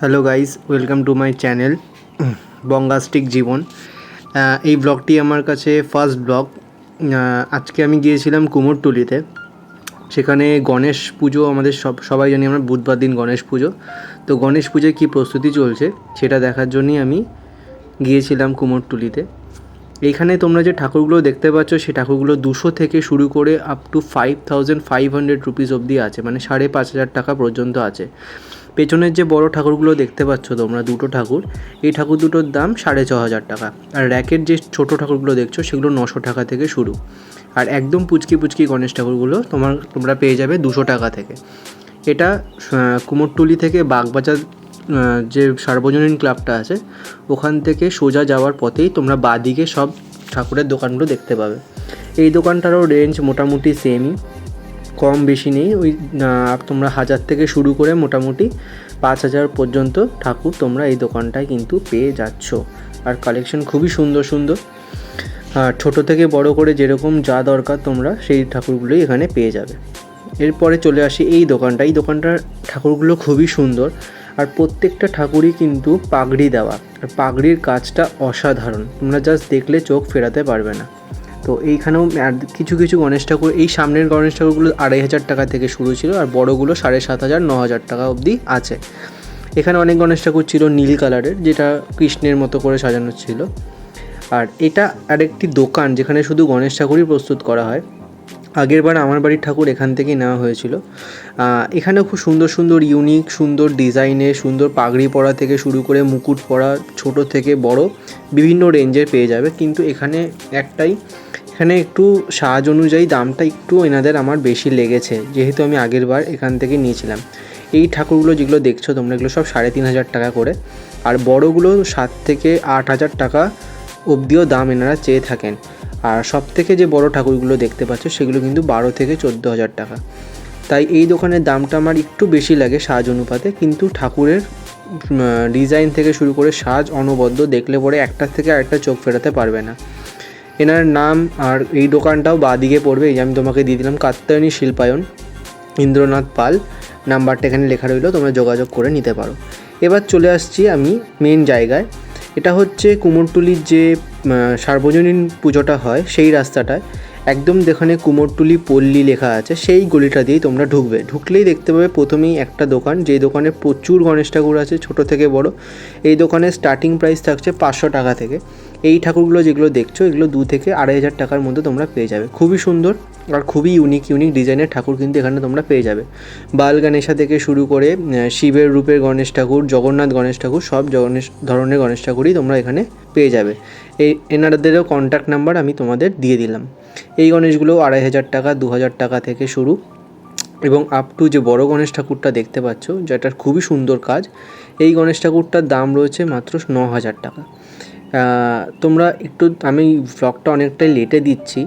Hello guys, welcome to my channel Bongastic Jibon. এই ব্লগটি আমার কাছে ফার্স্ট ব্লগ। আজকে আমি গিয়েছিলাম কুমোরটুলিতে। সেখানে গণেশ পুজো, আমাদের সবাই জানি আমরা বুধবার দিন গণেশ পুজো। তো গণেশ পুজোয় কী প্রস্তুতি চলছে সেটা দেখার জন্যই আমি গিয়েছিলাম কুমোরটুলিতে। এইখানে তোমরা যে ঠাকুরগুলো দেখতে পাচ্ছ সেই ঠাকুরগুলো 200 থেকে শুরু করে আপ টু 5500 রুপিস অবধি আছে, মানে 5500 টাকা পর্যন্ত আছে। পেছনের যে বড় ঠাকুরগুলো দেখতে পাচ্ছ তোমরা, দুটো ঠাকুর, এই ঠাকুর দুটোর দাম 6500 টাকা। আর র্যাকের যে ছোট ঠাকুরগুলো দেখছো সেগুলো 900 টাকা থেকে শুরু। আর একদম পুচকি পুচকি গণেশ ঠাকুরগুলো তোমরা পেয়ে যাবে 200 টাকা থেকে। এটা কুমোরটুলি থেকে বাগবাজার যে সার্বজনীন ক্লাবটা আছে ওখান থেকে সোজা যাওয়ার পথেই তোমরা বাঁদিকে সব ঠাকুরের দোকানগুলো দেখতে পাবে। এই দোকানটারও রেঞ্জ মোটামুটি সেমই, কম বেশি নেই। ওই তোমরা 1000 থেকে শুরু করে মোটামুটি 5000 পর্যন্ত ঠাকুর তোমরা এই দোকানটায় কিন্তু পেয়ে যাচ্ছ। আর কালেকশন খুবই সুন্দর সুন্দর, ছোটো থেকে বড় করে যেরকম যা দরকার তোমরা সেই ঠাকুরগুলোই এখানে পেয়ে যাবে। এরপরে চলে আসি এই দোকানটার ঠাকুরগুলো খুবই সুন্দর। আর প্রত্যেকটা ঠাকুরই কিন্তু পাগড়ি দেওয়া, আর পাগড়ির কাজটা অসাধারণ, তোমরা জাস্ট দেখলে চোখ ফেরাতে পারবে না। তো এইখানেও কিছু কিছু গণেশ ঠাকুর, এই সামনের গণেশ ঠাকুরগুলো 2500 টাকা থেকে শুরু ছিল, আর বড়গুলো 7500 9000 টাকা অবধি আছে। এখানে অনেক গণেশ ঠাকুর ছিল নীল কালারের, যেটা কৃষ্ণের মতো করে সাজানো ছিল। আর এটা আরেকটি দোকান যেখানে শুধু গণেশ ঠাকুরই প্রস্তুত করা হয়। আগের বার আমার বাড়ির ঠাকুর এখান থেকেই নেওয়া হয়েছিল। এখানেও খুব সুন্দর সুন্দর ইউনিক সুন্দর ডিজাইনে সুন্দর পাগড়ি পরা থেকে শুরু করে মুকুট পরা, ছোট থেকে বড় বিভিন্ন রেঞ্জের পেয়ে যাবে। কিন্তু এখানে একটু সাজ অনুযায়ী দামটা একটু এনাদের আমার বেশি লেগেছে, যেহেতু আমি আগের বার এখান থেকে নিয়েছিলাম। এই ঠাকুরগুলো যেগুলো দেখছো তোমরা, এগুলো সব 3500 টাকা করে। আর বড়গুলো 7 থেকে 8000 টাকা অবধিও দাম এনারা চেয়ে থাকেন। আর সব থেকে যে বড় ঠাকুরগুলো দেখতে পাচ্ছ সেগুলো কিন্তু 12 থেকে 14,000 টাকা। তাই এই দোকানের দামটা আমার একটু বেশি লাগে সাজ অনুপাতে, কিন্তু ঠাকুরের ডিজাইন থেকে শুরু করে সাজ অনবদ্য, দেখলে পরে একটার থেকে আরেকটা চোখ ফেরাতে পারবে না। এনার নাম আর এই দোকানটাও বাঁদিকে পড়বে, এই যে আমি তোমাকে দিয়ে দিলাম, কাত্যায়নী শিল্পায়ন, ইন্দ্রনাথ পাল, নাম্বারটা এখানে লেখা রইলো, তোমরা যোগাযোগ করে নিতে পারো। এবার চলে আসছি আমি মেন জায়গায়। এটা হচ্ছে কুমোরটুলির যে সার্বজনীন পুজোটা হয় সেই রাস্তাটায়, একদম যেখানে কুমোরটুলি পল্লী লেখা আছে সেই গলিটা দিয়েই তোমরা ঢুকলেই দেখতে পাবে প্রথমেই একটা দোকান, যেই দোকানে প্রচুর গণেশ ঠাকুর আছে ছোট থেকে বড়। এই দোকানের স্টার্টিং প্রাইস থাকছে 500 টাকা থেকে। এই ঠাকুরগুলো যেগুলো দেখছো এগুলো 2 থেকে 2500 টাকার মধ্যে তোমরা পেয়ে যাবে। খুবই সুন্দর আর খুবই ইউনিক ডিজাইনের ঠাকুর কিন্তু এখানে তোমরা পেয়ে যাবে। বাল গণেশা থেকে শুরু করে শিবের রূপের গণেশ ঠাকুর, জগন্নাথ গণেশ ঠাকুর, সব ধরনের গণেশ ঠাকুরই তোমরা এখানে পেয়ে যাবে। এনাদেরও কন্ট্যাক্ট নাম্বার আমি তোমাদের দিয়ে দিলাম। এই গণেশগুলো 2500 টাকা 2000 টাকা থেকে শুরু, এবং আপ টু যে বড় গণেশ ঠাকুরটা দেখতে পাচ্ছ যেটার খুবই সুন্দর কাজ, এই গণেশ ঠাকুরটার দাম রয়েছে মাত্র 9000 টাকা। তোমরা একটু, আমি ব্লগটা অনেকটাই লেটে দিচ্ছি,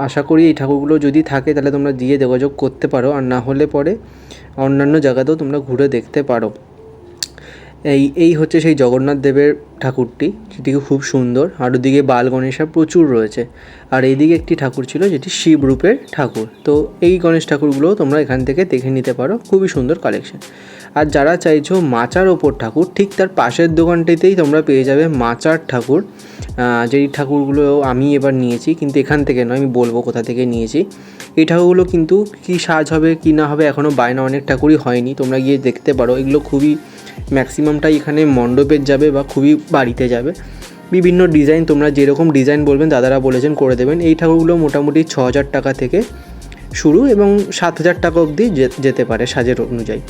আশা করি এই ঠাকুরগুলো যদি থাকে তাহলে তোমরা দিয়ে যোগাযোগ করতে পারো, আর না হলে পরে অন্যান্য জায়গাতেও তোমরা ঘুরে দেখতে পারো। এই হচ্ছে সেই জগন্নাথ দেবের ঠাকুরটি, যেটিকে খুব সুন্দর। আর ওদিকে বাল গণেশা প্রচুর রয়েছে, আর এইদিকে একটি ঠাকুর ছিল যেটি শিব রূপের ঠাকুর। তো এই গণেশ ঠাকুরগুলোও তোমরা এখান থেকে দেখে নিতে পারো, খুবই সুন্দর কালেকশন। আর যারা চাইছো মাচার ওপর ঠাকুর, ঠিক তার পাশের দোকানটিতেই তোমরা পেয়ে যাবে মাচার ঠাকুর। যেই ঠাকুরগুলো আমি এবার নিয়েছি, কিন্তু এখান থেকে নয়, আমি বলবো কোথা থেকে নিয়েছি। এই ঠাকুরগুলো কিন্তু কী সাজ হবে কী না হবে এখনও বায়না অনেক ঠাকুরই হয়নি, তোমরা গিয়ে দেখতে পারো। এগুলো খুবই ম্যাক্সিমামটাই এখানে মণ্ডপের যাবে বা খুবই বাড়িতে যাবে। বিভিন্ন ডিজাইন, তোমরা যেরকম ডিজাইন বলবেন দাদারা বলেছেন করে দেবেন। এই ঠাকুরগুলো মোটামুটি 6000 টাকা থেকে শুরু এবং 7000 টাকা অবধি যেতে পারে সাজের অনুযায়ী।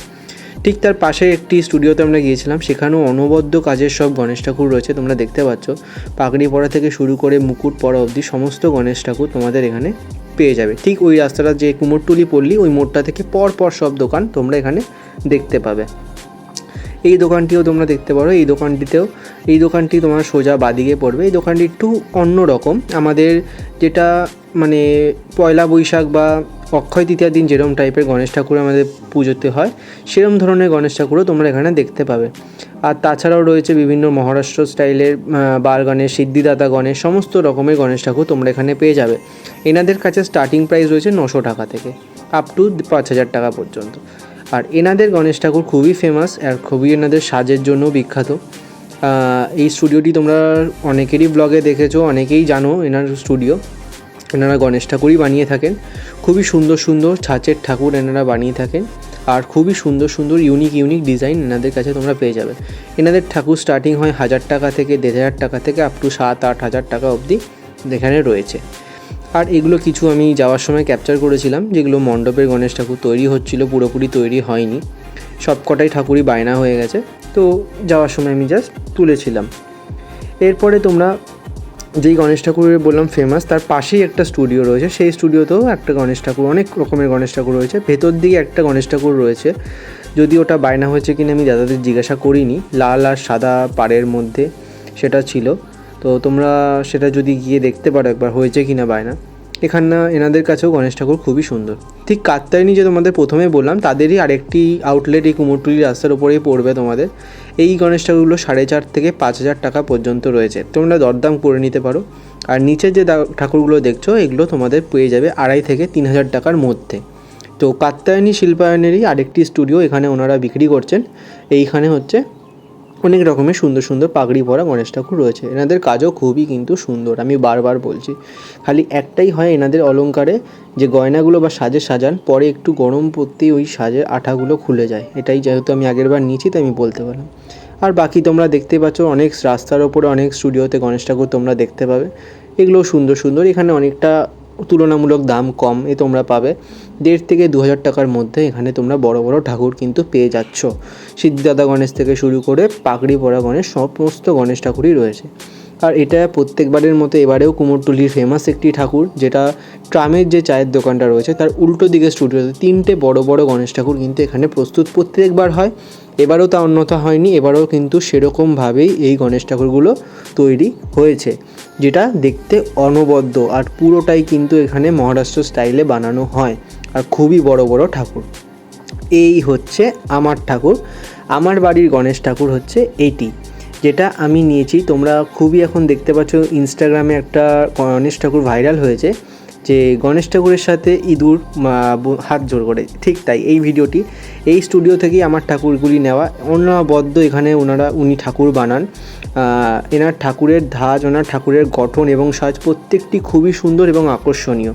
ঠিক তার পাশে একটি স্টুডিওতে আমরা গিয়েছিলাম, সেখানেও অনবদ্য কাজের সব গণেশ ঠাকুর রয়েছে, তোমরা দেখতে পাচ্ছ। পাগড়ি পরা থেকে শুরু করে মুকুট পরা অবধি সমস্ত গণেশ ঠাকুর তোমাদের এখানে পেয়ে যাবে। ঠিক ওই রাস্তাটা যে কুমোরটুলি পল্লী, ওই মোড়টা থেকে পর সব দোকান তোমরা এখানে দেখতে পাবে। এই দোকানটিও তোমরা দেখতে পারো। এই দোকানটি তোমার সোজা বাদিকে পড়বে। এই দোকানটি একটু অন্য রকম, আমাদের যেটা মানে পয়লা বৈশাখ বা অক্ষয় তৃতীয়ার দিন যেরকম টাইপের গণেশ ঠাকুর আমাদের পুজোতে হয়, সেরকম ধরনের গণেশ ঠাকুরও তোমরা এখানে দেখতে পাবে। আর তাছাড়াও রয়েছে বিভিন্ন মহারাষ্ট্র স্টাইলের বাল গণেশ, সিদ্ধিদাতা গণেশ, সমস্ত রকমের গণেশ ঠাকুর তোমরা এখানে পেয়ে যাবে। এনাদের কাছে স্টার্টিং প্রাইস রয়েছে 900 টাকা থেকে আপ টু 5000 টাকা পর্যন্ত। আর এনাদের গণেশ ঠাকুর খুবই ফেমাস আর খুবই এনাদের সাজের জন্য বিখ্যাত। এই স্টুডিওটি তোমরা অনেকেরই ব্লগে দেখেছো, অনেকেই জানো এনার স্টুডিও। এনারা গণেশ ঠাকুরই বানিয়ে থাকেন, খুবই সুন্দর সুন্দর ছাঁচের ঠাকুর এনারা বানিয়ে থাকেন আর খুবই সুন্দর সুন্দর ইউনিক ডিজাইন এনাদের কাছে তোমরা পেয়ে যাবে। এনাদের ঠাকুর স্টার্টিং হয় 1000 টাকা থেকে 1500 টাকা থেকে আপ টু 7-8 হাজার টাকা অবধি এখানে রয়েছে। আর এগুলো কিছু আমি যাওয়ার সময় ক্যাপচার করেছিলাম, যেগুলো মণ্ডপের গণেশ ঠাকুর তৈরি হচ্ছিল, পুরোপুরি তৈরি হয়নি, সব কটাই ঠাকুরই বায়না হয়ে গেছে, তো যাওয়ার সময় আমি জাস্ট তুলেছিলাম। এরপরে তোমরা যেই গণেশ ঠাকুরের বললাম ফেমাস, তার পাশেই একটা স্টুডিও রয়েছে, সেই স্টুডিওতেও একটা গণেশ ঠাকুর, অনেক রকমের গণেশ ঠাকুর রয়েছে। ভেতর দিকে একটা গণেশ ঠাকুর রয়েছে, যদি ওটা বায়না হয়েছে কিনা আমি দাদাদের জিজ্ঞাসা করিনি, লাল আর সাদা পাড়ের মধ্যে সেটা ছিল, তো তোমরা সেটা যদি গিয়ে দেখতে পারো একবার হয়েছে কিনা বায়না। এখানে এনাদের কাছেও গণেশ ঠাকুর খুবই সুন্দর। ঠিক কাত্যায়নী যে তোমাদের প্রথমে বললাম, তাদেরই আরেকটি আউটলেট এই কুমোরটুলি রাস্তার উপরেই পড়বে তোমাদের। এই গণেশ ঠাকুরগুলো 4,500 থেকে 5,000 টাকা পর্যন্ত রয়েছে, তোমরা দরদাম করে নিতে পারো। আর নিচে যে ঠাকুরগুলো দেখছো এগুলো তোমাদের পেয়ে যাবে 2,500 থেকে 3,000 টাকার মধ্যে। তো কাত্যায়নী শিল্পায়নেরই আরেকটি স্টুডিও, এখানে ওনারা বিক্রি করছেন। এইখানে হচ্ছে অনেক রকমের সুন্দর সুন্দর পাগড়ি পরা গণেশ ঠাকুর রয়েছে। এনাদের কাজও খুবই কিন্তু সুন্দর, আমি বারবার বলছি। খালি একটাই হয় এনাদের অলংকারে, যে গয়নাগুলো বা সাজে সাজান, পরে একটু গরম পড়তেই ওই সাজের আঠাগুলো খুলে যায়, এটাই যেহেতু আমি আগের বার নিয়েছি তাই আমি বলতে পারলাম। আর বাকি তোমরা দেখতে পাচ্ছ অনেক রাস্তার ওপরে অনেক স্টুডিওতে গণেশ ঠাকুর তোমরা দেখতে পাবে, এগুলো সুন্দর সুন্দর। এখানে অনেকটা তুলনামূলক দাম কম তোমরা পাবে, 1,500 থেকে 2,000 টাকার মধ্যে এখানে তোমরা বড় বড় ঠাকুর কিন্তু পেয়ে যাচ্ছ। সিদ্ধিদাতা গণেশ থেকে শুরু করে পাগড়ি পরা গণেশ, সমস্ত গণেশ ঠাকুরই রয়েছে। আর এটা প্রত্যেকবারের মতো এবারেও কুমোরটুলির ফেমাস একটি ঠাকুর, যেটা ট্রামের যে চায়ের দোকানটা রয়েছে তার উল্টো দিকে স্টুডিওতে 3টে বড় বড় গণেশ ঠাকুর কিন্তু এখানে প্রস্তুত প্রত্যেকবার হয়। এবারও তা অন্যথা হয়নি, এবারও কিন্তু সেরকমভাবেই এই গণেশ ঠাকুরগুলো তৈরি হয়েছে, যেটা দেখতে অনবদ্য আর পুরোটাই কিন্তু এখানে মহারাষ্ট্র স্টাইলে বানানো হয় আর খুবই বড় বড় ঠাকুর। এই হচ্ছে আমার ঠাকুর, আমার বাড়ির গণেশ ঠাকুর হচ্ছে এটি, যেটা আমি নিয়েছি। তোমরা খুবই এখন দেখতে পাচ্ছ ইনস্টাগ্রামে একটা গণেশ ঠাকুর ভাইরাল হয়েছে, যে গণেশ ঠাকুরের সাথে ইঁদুর হাত জোড় করে, ঠিক তাই এই ভিডিওটি এই স্টুডিও থেকেই আমার ঠাকুরগুলি নেওয়া। অনবদ্য এখানে উনি ঠাকুর বানান, এনার ঠাকুরের ধাঁচ, ওনার ঠাকুরের গঠন এবং সাজ প্রত্যেকটি খুবই সুন্দর এবং আকর্ষণীয়।